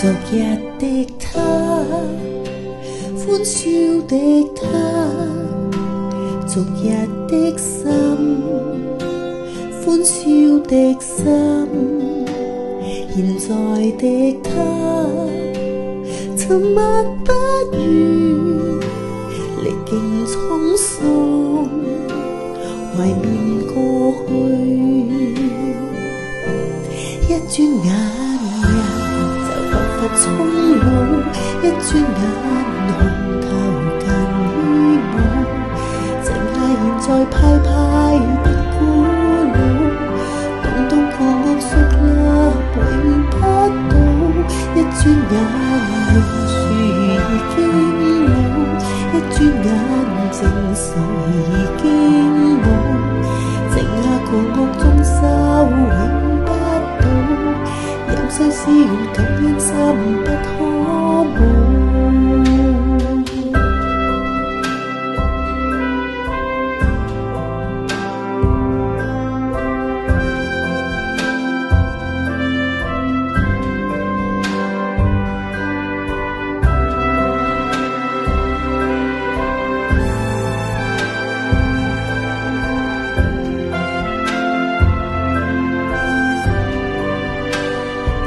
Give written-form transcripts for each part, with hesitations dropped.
昨日的他，歡笑的他，昨日的心，歡笑的心，現在的他，沉默不語，歷經滄桑，懷緬過去，一轉眼終老，一轉眼紅頭近於冇，剩下現在派派的孤老，東東過我熟啦，永不到，一轉眼榕樹已經老，一轉眼靜水已經冇，剩下狂惡中收永不到，任世事願感恩心不可冇。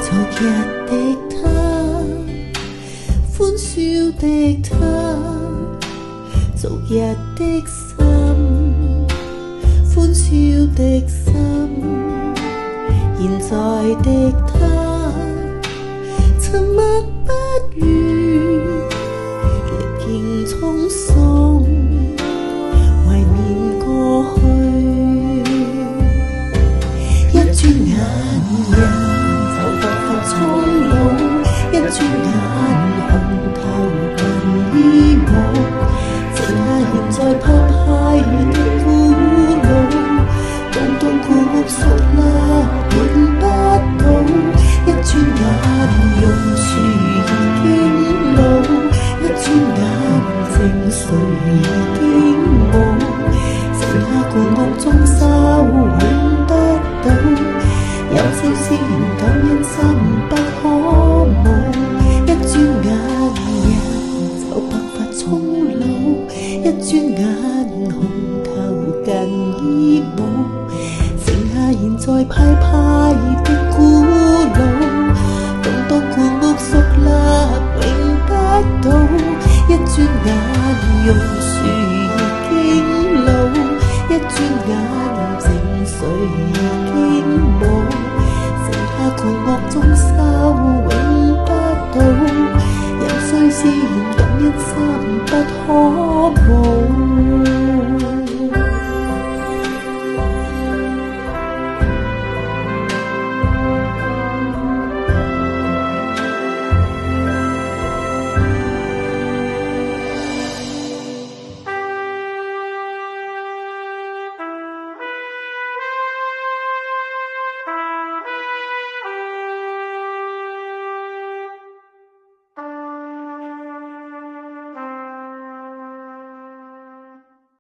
昨日的他，歡笑的他，昨日的心，歡笑的心，現在的他，沉默不語，歷經滄桑，懷緬過去，一轉眼人蒼老，一轉眼紅頭近於冇，剩下現在派派的孤老，東東過我熟啦，永不到，一轉眼榕樹已經老，一轉眼靜水已經冇，剩下狂惡中收永得到，有些事緣感恩心不可冇，一轉眼人就白髮蒼老，一轉眼紅頭近於冇，剩下現在派派的孤老，東東過我熟啦，永不到，一轉眼榕樹已經老，一轉眼靜水已經冇，狂惡中收永不到，任世事緣感恩心不可冇。